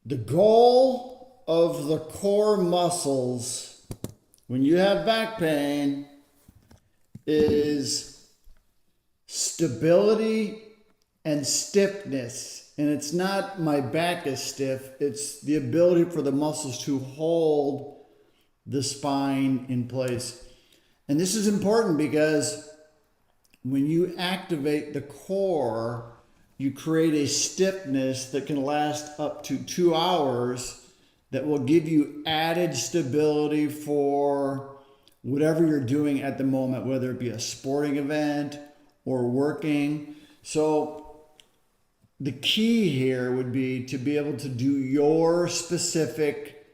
The goal of the core muscles when you have back pain is stability and stiffness. And it's not my back is stiff, it's the ability for the muscles to hold the spine in place. And this is important because when you activate the core, you create a stiffness that can last up to 2 hours that will give you added stability for whatever you're doing at the moment, whether it be a sporting event or working. So the key here would be to be able to do your specific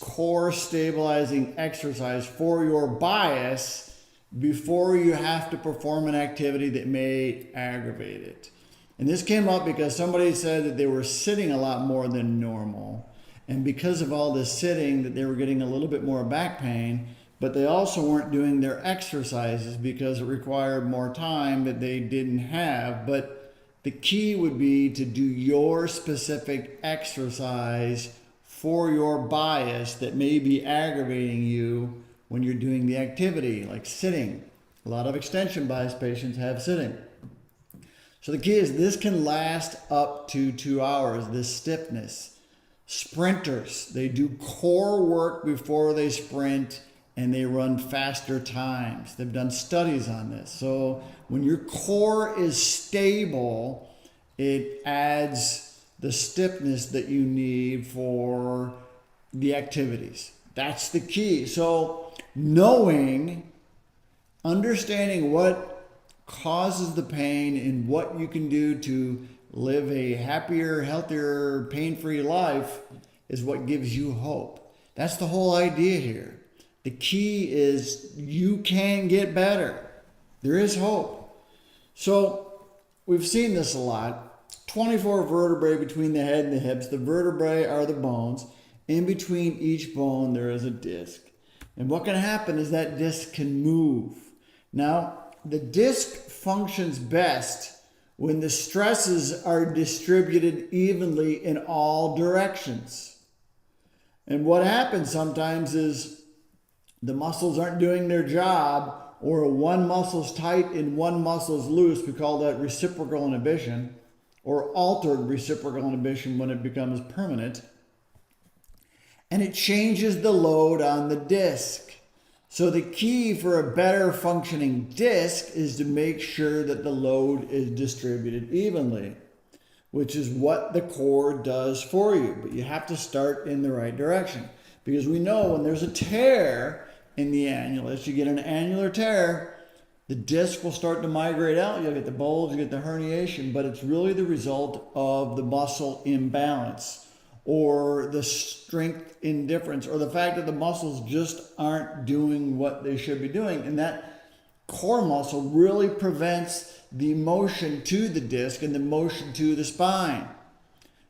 core stabilizing exercise for your bias before you have to perform an activity that may aggravate it. And this came up because somebody said that they were sitting a lot more than normal. And because of all this sitting, that they were getting a little bit more back pain, but they also weren't doing their exercises because it required more time that they didn't have. But the key would be to do your specific exercise for your bias that may be aggravating you when you're doing the activity, like sitting. A lot of extension bias patients have sitting. So the key is this can last up to 2 hours, this stiffness. Sprinters, they do core work before they sprint and they run faster times. They've done studies on this. So when your core is stable, it adds the stiffness that you need for the activities. That's the key. So understanding what causes the pain and what you can do to live a happier, healthier, pain-free life is what gives you hope. That's the whole idea here. The key is you can get better. There is hope. So we've seen this a lot. 24 vertebrae between the head and the hips. The vertebrae are the bones. In between each bone, there is a disc. And what can happen is that disc can move. Now, the disc functions best when the stresses are distributed evenly in all directions. And what happens sometimes is the muscles aren't doing their job, or one muscle's tight and one muscle's loose. We call that reciprocal inhibition, or altered reciprocal inhibition when it becomes permanent. And it changes the load on the disc. So the key for a better functioning disc is to make sure that the load is distributed evenly, which is what the core does for you. But you have to start in the right direction, because we know when there's a tear in the annulus, you get an annular tear, the disc will start to migrate out. You'll get the bulge, you get the herniation, but it's really the result of the muscle imbalance, or the strength indifference, or the fact that the muscles just aren't doing what they should be doing. And that core muscle really prevents the motion to the disc and the motion to the spine.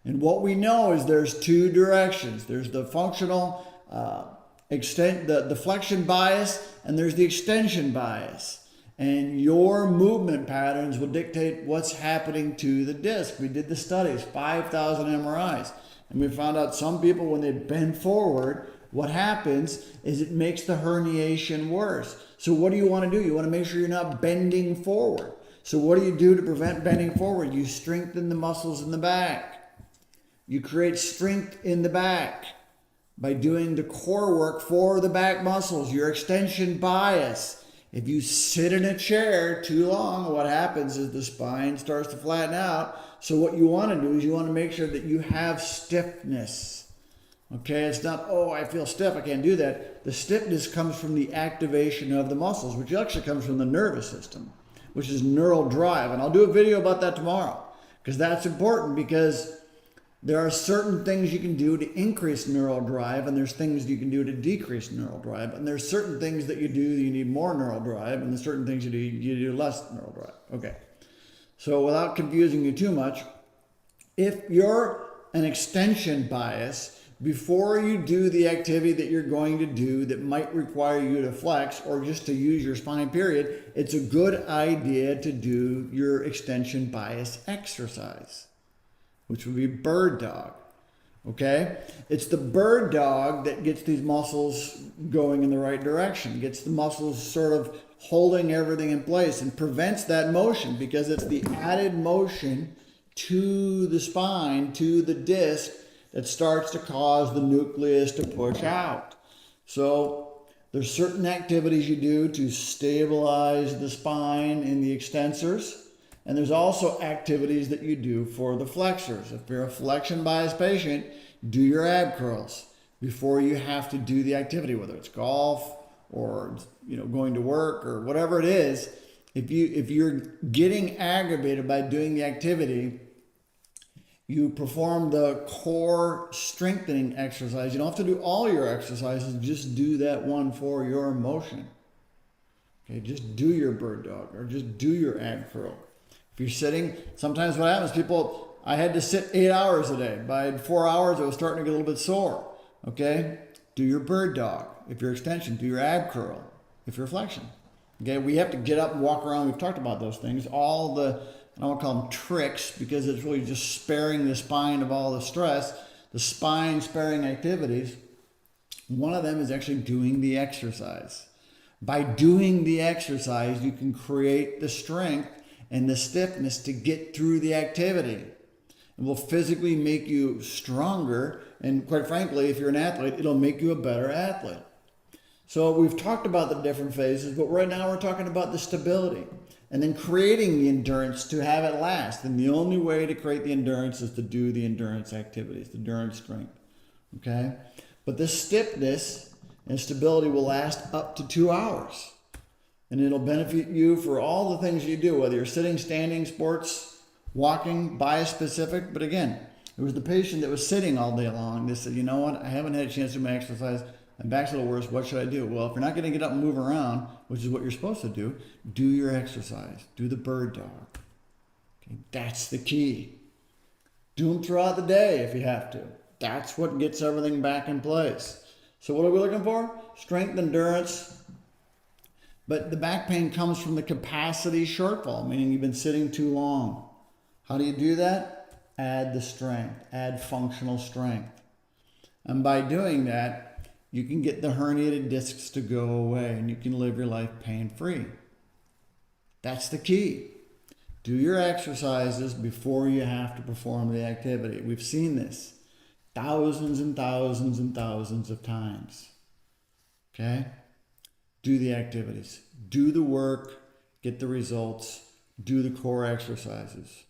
And what we know is there's two directions. There's the functional the flexion bias, and there's the extension bias. And your movement patterns will dictate what's happening to the disc. We did the studies, 5,000 MRIs. And we found out some people, when they bend forward, what happens is it makes the herniation worse. So what do you want to do? You want to make sure you're not bending forward. So what do you do to prevent bending forward? You strengthen the muscles in the back. You create strength in the back by doing the core work for the back muscles, your extension bias. If you sit in a chair too long, what happens is the spine starts to flatten out. So what you want to do is you want to make sure that you have stiffness. Okay, it's not, oh, I feel stiff, I can't do that. The stiffness comes from the activation of the muscles, which actually comes from the nervous system, which is neural drive. And I'll do a video about that tomorrow, because that's important, because there are certain things you can do to increase neural drive, and there's things you can do to decrease neural drive. And there's certain things that you do, you need more neural drive, and there's certain things you do less neural drive. Okay. So without confusing you too much, if you're an extension bias, before you do the activity that you're going to do that might require you to flex or just to use your spine period, it's a good idea to do your extension bias exercise, which would be bird dog. Okay? It's the bird dog that gets these muscles going in the right direction, gets the muscles sort of holding everything in place and prevents that motion, because it's the added motion to the spine, to the disc, that starts to cause the nucleus to push out. So there's certain activities you do to stabilize the spine in the extensors. And there's also activities that you do for the flexors. If you're a flexion bias patient, do your ab curls before you have to do the activity, whether it's golf or going to work or whatever it is. If you're getting aggravated by doing the activity, you perform the core strengthening exercise. You don't have to do all your exercises, just do that one for your motion. Okay, just do your bird dog or just do your ab curl. If you're sitting, sometimes what happens, I had to sit 8 hours a day. By 4 hours, I was starting to get a little bit sore. Okay, do your bird dog. If you're extension, do your ab curl. If you're flexion. Okay, we have to get up and walk around. We've talked about those things. All the, I don't want to call them tricks, because it's really just sparing the spine of all the stress, the spine sparing activities. One of them is actually doing the exercise. By doing the exercise, you can create the strength and the stiffness to get through the activity. It will physically make you stronger, and quite frankly, if you're an athlete, it'll make you a better athlete. So we've talked about the different phases, but right now we're talking about the stability and then creating the endurance to have it last. And the only way to create the endurance is to do the endurance activities, the endurance strength. Okay? But the stiffness and stability will last up to 2 hours. And it'll benefit you for all the things you do, whether you're sitting, standing, sports, walking, bias specific. But again, it was the patient that was sitting all day long. They said, you know what, I haven't had a chance to do my exercise. My back's a little worse. What should I do? Well, if you're not going to get up and move around, which is what you're supposed to do your exercise. Do the bird dog. Okay, that's the key. Do them throughout the day if you have to. That's what gets everything back in place. So what are we looking for? Strength, endurance. But the back pain comes from the capacity shortfall, meaning you've been sitting too long. How do you do that? Add the strength, add functional strength. And by doing that, you can get the herniated discs to go away and you can live your life pain-free. That's the key. Do your exercises before you have to perform the activity. We've seen this thousands and thousands and thousands of times. Okay? Do the activities. Do the work. Get the results. Do the core exercises.